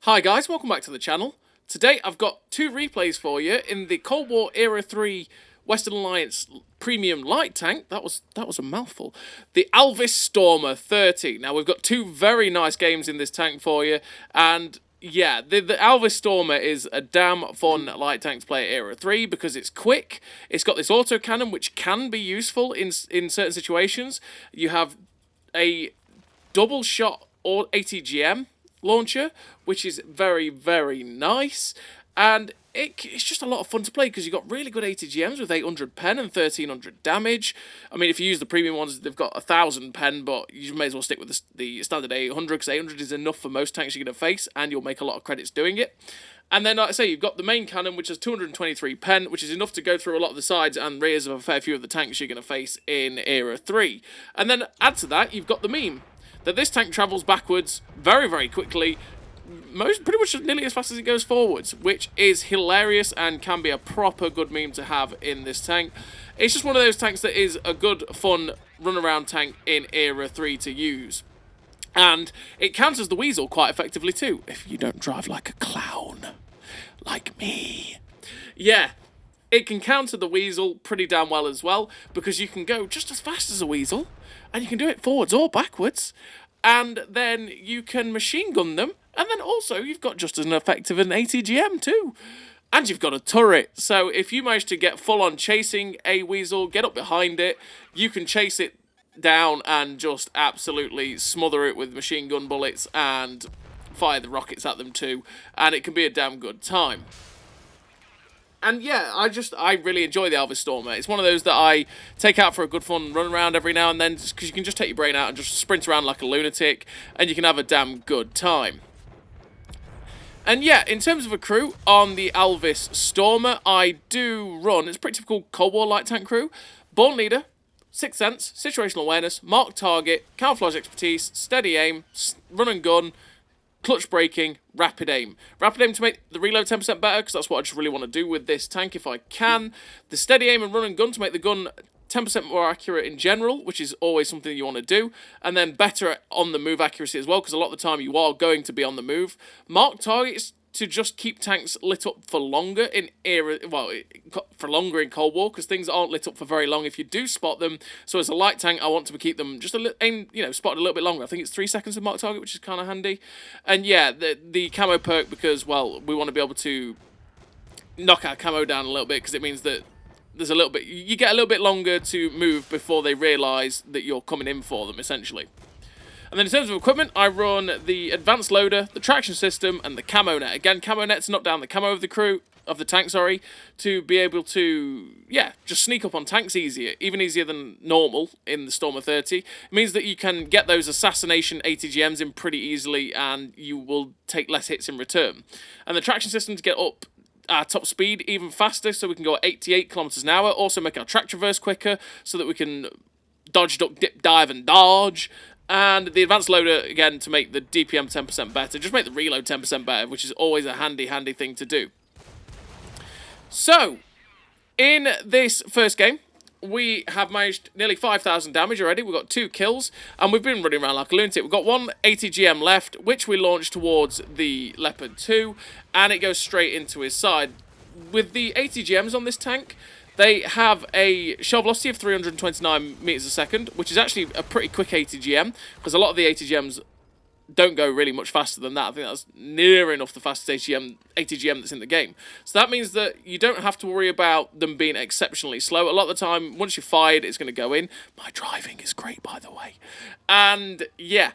Hi guys, welcome back to the channel. Today I've got two replays for you in the Cold War Era 3 Western Alliance Premium Light Tank. That was a mouthful. The Alvis Stormer 30. Now we've got two very nice games in this tank for you, and yeah, the Alvis Stormer is a damn fun light tank to play at Era 3 because it's quick. It's got this autocannon which can be useful in certain situations. You have a double shot or ATGM launcher, which is very, very nice, and it's just a lot of fun to play because you've got really good ATGMs with 800 pen and 1300 damage. I mean, if you use the premium ones, they've got 1000 pen, but you may as well stick with the standard 800 because 800 is enough for most tanks you're going to face, and you'll make a lot of credits doing it. And then, like I say, you've got the main cannon, which has 223 pen, which is enough to go through a lot of the sides and rears of a fair few of the tanks you're going to face in Era 3. And then, add to that, you've got the meme that this tank travels backwards very, very quickly, pretty much nearly as fast as it goes forwards, which is hilarious and can be a proper good meme to have in this tank. It's just one of those tanks that is a good, fun, run-around tank in Era 3 to use. And it counters the Weasel quite effectively too, if you don't drive like a clown, like me. Yeah, it can counter the Weasel pretty damn well as well, because you can go just as fast as a Weasel, and you can do it forwards or backwards, and then you can machine gun them, and then also you've got just as effective an ATGM too. And you've got a turret, so if you manage to get full on chasing a Weasel, get up behind it, you can chase it down and just absolutely smother it with machine gun bullets and fire the rockets at them too, and it can be a damn good time. And yeah, I really enjoy the Alvis Stormer. It's one of those that I take out for a good fun run around every now and then, because you can just take your brain out and just sprint around like a lunatic, and you can have a damn good time. And yeah, in terms of a crew on the Alvis Stormer, I do run, it's a pretty typical Cold War light tank crew. Born Leader, Sixth Sense, Situational Awareness, Mark Target, Camouflage Expertise, Steady Aim, Run and Gun, Clutch Braking, Rapid Aim. Rapid Aim to make the reload 10% better, because that's what I just really want to do with this tank if I can. The Steady Aim and Run and Gun to make the gun 10% more accurate in general, which is always something you want to do. And then better on the move accuracy as well, because a lot of the time you are going to be on the move. Mark Targets to just keep tanks lit up for longer in for longer in Cold War, because things aren't lit up for very long if you do spot them. So as a light tank, I want to keep them just spotted a little bit longer. I think it's 3 seconds with Mark Target, which is kind of handy. And yeah, the camo perk, because, well, we want to be able to knock our camo down a little bit, because it means that there's a little bit, you get a little bit longer to move before they realise that you're coming in for them, essentially. And then in terms of equipment, I run the advanced loader, the traction system, and the camo net. Again, camo net to knock down the camo of the tank, to be able to, yeah, just sneak up on tanks easier, even easier than normal in the Stormer 30. It means that you can get those assassination ATGMs in pretty easily, and you will take less hits in return. And the traction system to get up our top speed even faster, so we can go at 88 kilometers an hour. Also make our track traverse quicker, so that we can dodge, duck, dip, dive, and dodge. And the advanced loader, again, to make the DPM 10% better. Just make the reload 10% better, which is always a handy thing to do. So, in this first game, we have managed nearly 5,000 damage already. We've got 2 kills, and we've been running around like a lunatic. We've got 1 ATGM left, which we launched towards the Leopard 2, and it goes straight into his side. With the ATGMs on this tank, they have a shell velocity of 329 meters a second, which is actually a pretty quick ATGM, because a lot of the ATGMs don't go really much faster than that. I think that's near enough the fastest ATGM that's in the game. So that means that you don't have to worry about them being exceptionally slow. A lot of the time, once you're fired, it's going to go in. My driving is great, by the way. And yeah,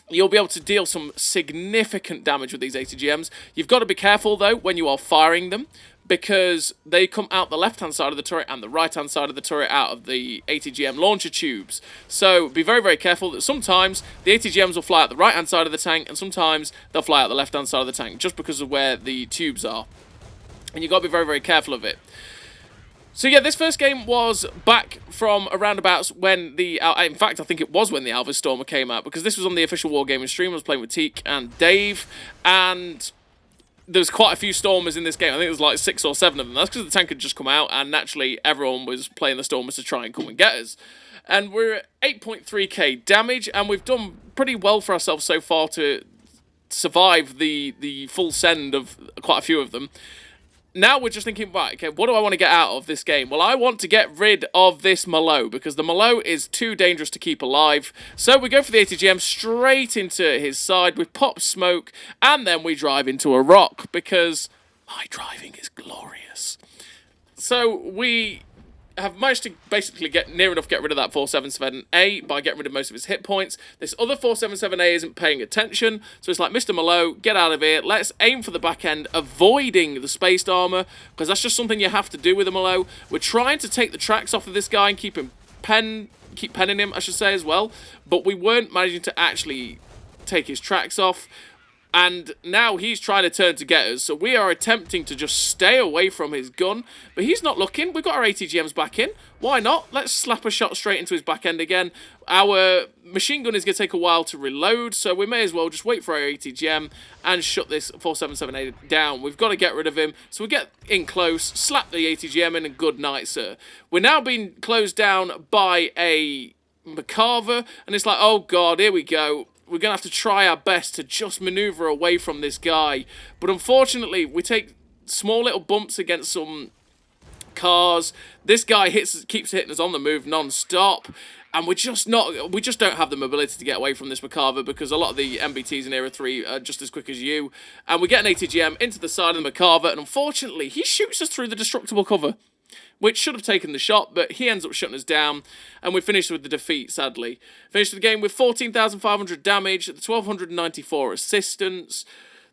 you'll be able to deal some significant damage with these ATGMs. You've got to be careful, though, when you are firing them, because they come out the left-hand side of the turret and the right-hand side of the turret out of the ATGM launcher tubes. So be very, very careful that sometimes the ATGMs will fly out the right-hand side of the tank, and sometimes they'll fly out the left-hand side of the tank, just because of where the tubes are. And you've got to be very, very careful of it. So yeah, this first game was back from around about when in fact, I think it was when the Alvis Stormer came out, because this was on the official Wargaming stream. I was playing with Teak and Dave, and there's quite a few Stormers in this game. I think there's like 6 or 7 of them. That's because the tank had just come out, and naturally everyone was playing the Stormers to try and come and get us. And we're at 8.3k damage, and we've done pretty well for ourselves so far to survive the full send of quite a few of them. Now we're just thinking, right, okay, what do I want to get out of this game? Well, I want to get rid of this Malo, because the Malo is too dangerous to keep alive. So we go for the ATGM straight into his side, we pop smoke, and then we drive into a rock, because my driving is glorious. So we have managed to basically get near enough get rid of that 477A by getting rid of most of his hit points. This other 477A isn't paying attention, so it's like, Mr. Malo, get out of here. Let's aim for the back end, avoiding the spaced armor, because that's just something you have to do with a Malo. We're trying to take the tracks off of this guy and keep penning him, I should say, as well, but we weren't managing to actually take his tracks off. And now he's trying to turn to get us, so we are attempting to just stay away from his gun, but he's not looking. We've got our ATGMs back in. Why not? Let's slap a shot straight into his back end again. Our machine gun is going to take a while to reload, so we may as well just wait for our ATGM and shut this 477A down. We've got to get rid of him, so we get in close, slap the ATGM in, and good night, sir. We're now being closed down by a McCarver, and it's like, oh god, here we go. We're going to have to try our best to just maneuver away from this guy. But unfortunately, we take small little bumps against some cars. This guy keeps hitting us on the move non-stop. And we just don't have the mobility to get away from this McCarver, because a lot of the MBTs in Era 3 are just as quick as you. And we get an ATGM into the side of the McCarver, and unfortunately, he shoots us through the destructible cover, which should have taken the shot, but he ends up shutting us down, and we finished with the defeat, sadly. Finished the game with 14,500 damage, 1,294 assistance,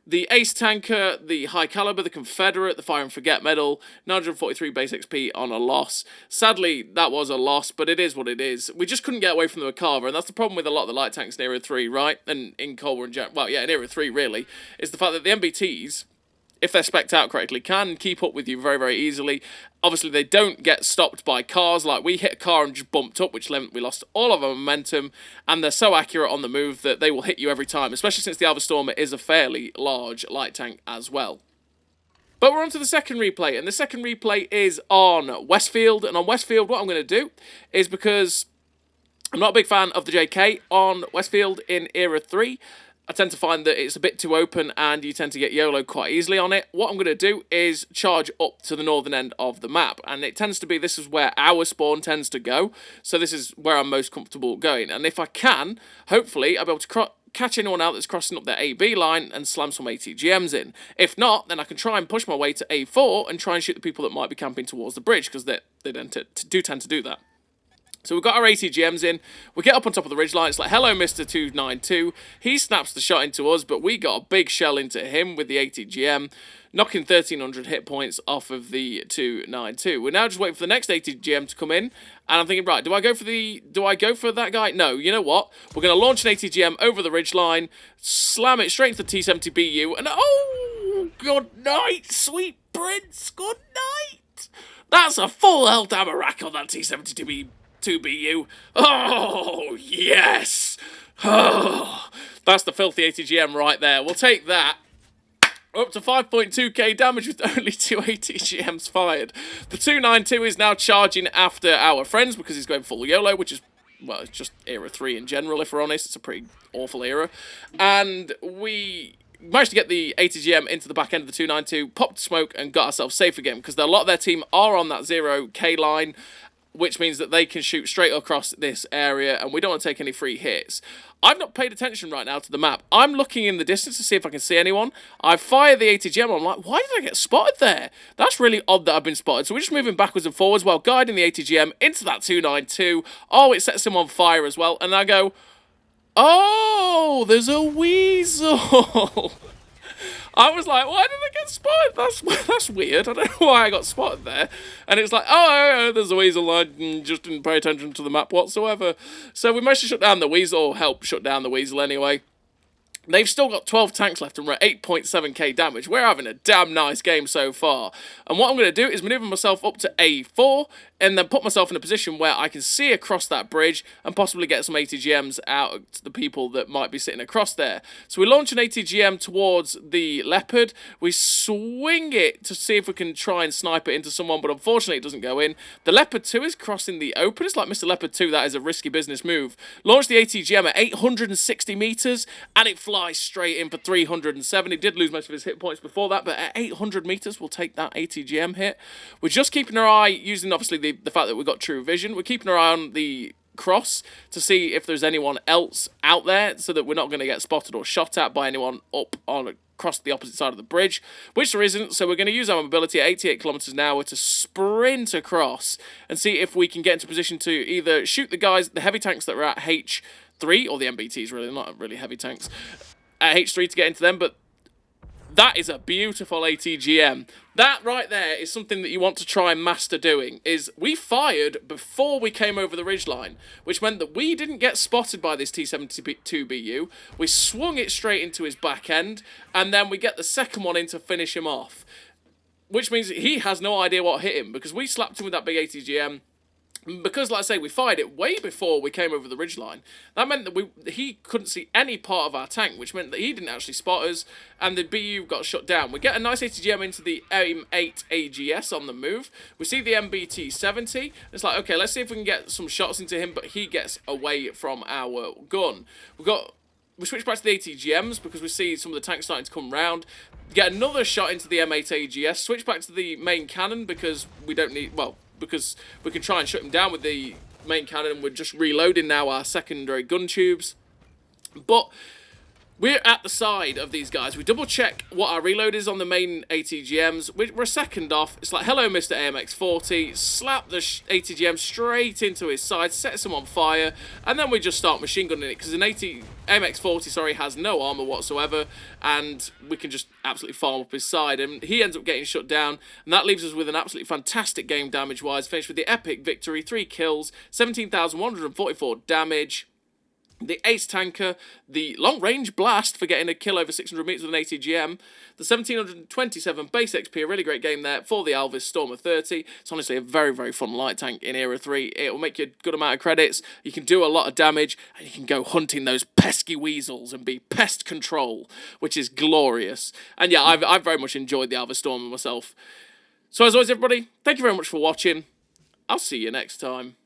the Ace Tanker, the High Caliber, the Confederate, the Fire and Forget medal, 943 base XP on a loss. Sadly, that was a loss, but it is what it is. We just couldn't get away from the McCarver, and that's the problem with a lot of the light tanks in Era 3, right? And in Cold War in general, well, yeah, in Era 3, really, is the fact that the MBTs, if they're spec'd out correctly, can keep up with you very, very easily. Obviously, they don't get stopped by cars. Like, we hit a car and just bumped up, which meant we lost all of our momentum, and they're so accurate on the move that they will hit you every time, especially since the Alvis Stormer is a fairly large light tank as well. But we're on to the second replay, and the second replay is on Westfield, and on Westfield, what I'm going to do is, because I'm not a big fan of the JK on Westfield in Era 3, I tend to find that it's a bit too open and you tend to get YOLO quite easily on it. What I'm going to do is charge up to the northern end of the map, and it tends to be, this is where our spawn tends to go, so this is where I'm most comfortable going. And if I can, hopefully I'll be able to catch anyone out that's crossing up their AB line and slam some ATGMs in. If not, then I can try and push my way to A4 and try and shoot the people that might be camping towards the bridge, because they tend to do that. So we've got our ATGMs in, we get up on top of the ridgeline, it's like, hello Mr. 292, he snaps the shot into us, but we got a big shell into him with the ATGM, knocking 1,300 hit points off of the 292. We're now just waiting for the next ATGM to come in, and I'm thinking, right, do I go for that guy? No, you know what, we're going to launch an ATGM over the ridgeline, slam it straight into the T-70BU, and oh, good night, sweet prince, good night! That's a full health ammo rack on that T-72BU. Oh, yes! Oh, that's the filthy ATGM right there. We'll take that. Up to 5.2k damage with only 2 ATGMs fired. The 292 is now charging after our friends because he's going full YOLO, which is, well, it's just Era 3 in general, if we're honest. It's a pretty awful era. And we managed to get the ATGM into the back end of the 292, popped smoke, and got ourselves safe again, because a lot of their team are on that 0k line, which means that they can shoot straight across this area, and we don't want to take any free hits. I've not paid attention right now to the map. I'm looking in the distance to see if I can see anyone. I fire the ATGM, I'm like, why did I get spotted there? That's really odd that I've been spotted. So we're just moving backwards and forwards while guiding the ATGM into that 292. Oh, it sets him on fire as well, and I go, oh, there's a weasel. I was like, why did I get spotted? That's weird. I don't know why I got spotted there. And it's like, oh, there's a weasel. I just didn't pay attention to the map whatsoever. So we managed to shut down the weasel, or help shut down the weasel anyway. They've still got 12 tanks left and we're at 8.7k damage. We're having a damn nice game so far. And what I'm going to do is maneuver myself up to A4 and then put myself in a position where I can see across that bridge and possibly get some ATGMs out to the people that might be sitting across there. So we launch an ATGM towards the Leopard. We swing it to see if we can try and snipe it into someone, but unfortunately it doesn't go in. The Leopard 2 is crossing the open. It's like, Mr. Leopard 2, that is a risky business move. Launch the ATGM at 860 meters and it flies fly straight in for 307. He did lose most of his hit points before that, but at 800 meters, we'll take that ATGM hit. We're just keeping our eye, using obviously the fact that we've got true vision, we're keeping our eye on the cross to see if there's anyone else out there so that we're not going to get spotted or shot at by anyone up on across the opposite side of the bridge, which there isn't, so we're going to use our mobility at 88 kilometers an hour to sprint across and see if we can get into position to either shoot the heavy tanks that are at H3, or the MBTs really, not really heavy tanks, at H3 to get into them, but that is a beautiful ATGM. That right there is something that you want to try and master doing, is we fired before we came over the ridgeline, which meant that we didn't get spotted by this T-72BU. We swung it straight into his back end, and then we get the second one in to finish him off, which means he has no idea what hit him, because we slapped him with that big ATGM. Because, like I say, we fired it way before we came over the ridgeline. That meant that he couldn't see any part of our tank, which meant that he didn't actually spot us, and the BU got shut down. We get a nice ATGM into the M8 AGS on the move. We see the MBT-70. It's like, okay, let's see if we can get some shots into him, but he gets away from our gun. We switch back to the ATGMs because we see some of the tanks starting to come round. Get another shot into the M8 AGS. Switch back to the main cannon because we don't need... well, because we can try and shut him down with the main cannon, and we're just reloading now our secondary gun tubes. But we're at the side of these guys. We double check what our reload is on the main ATGMs. We're a second off. It's like, hello, Mr. AMX-40. Slap the ATGM straight into his side, sets him on fire, and then we just start machine gunning it, because an AMX-40, has no armor whatsoever, and we can just absolutely farm up his side, and he ends up getting shut down, and that leaves us with an absolutely fantastic game damage-wise. Finished with the epic victory, 3 kills, 17,144 damage. The ace tanker, the long-range blast for getting a kill over 600 meters with an ATGM, the 1727 base XP, a really great game there for the Alvis Stormer 30. It's honestly a very, very fun light tank in Era 3. It will make you a good amount of credits, you can do a lot of damage, and you can go hunting those pesky weasels and be pest control, which is glorious. And yeah, I've very much enjoyed the Alvis Stormer myself. So as always, everybody, thank you very much for watching. I'll see you next time.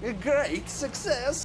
A great success!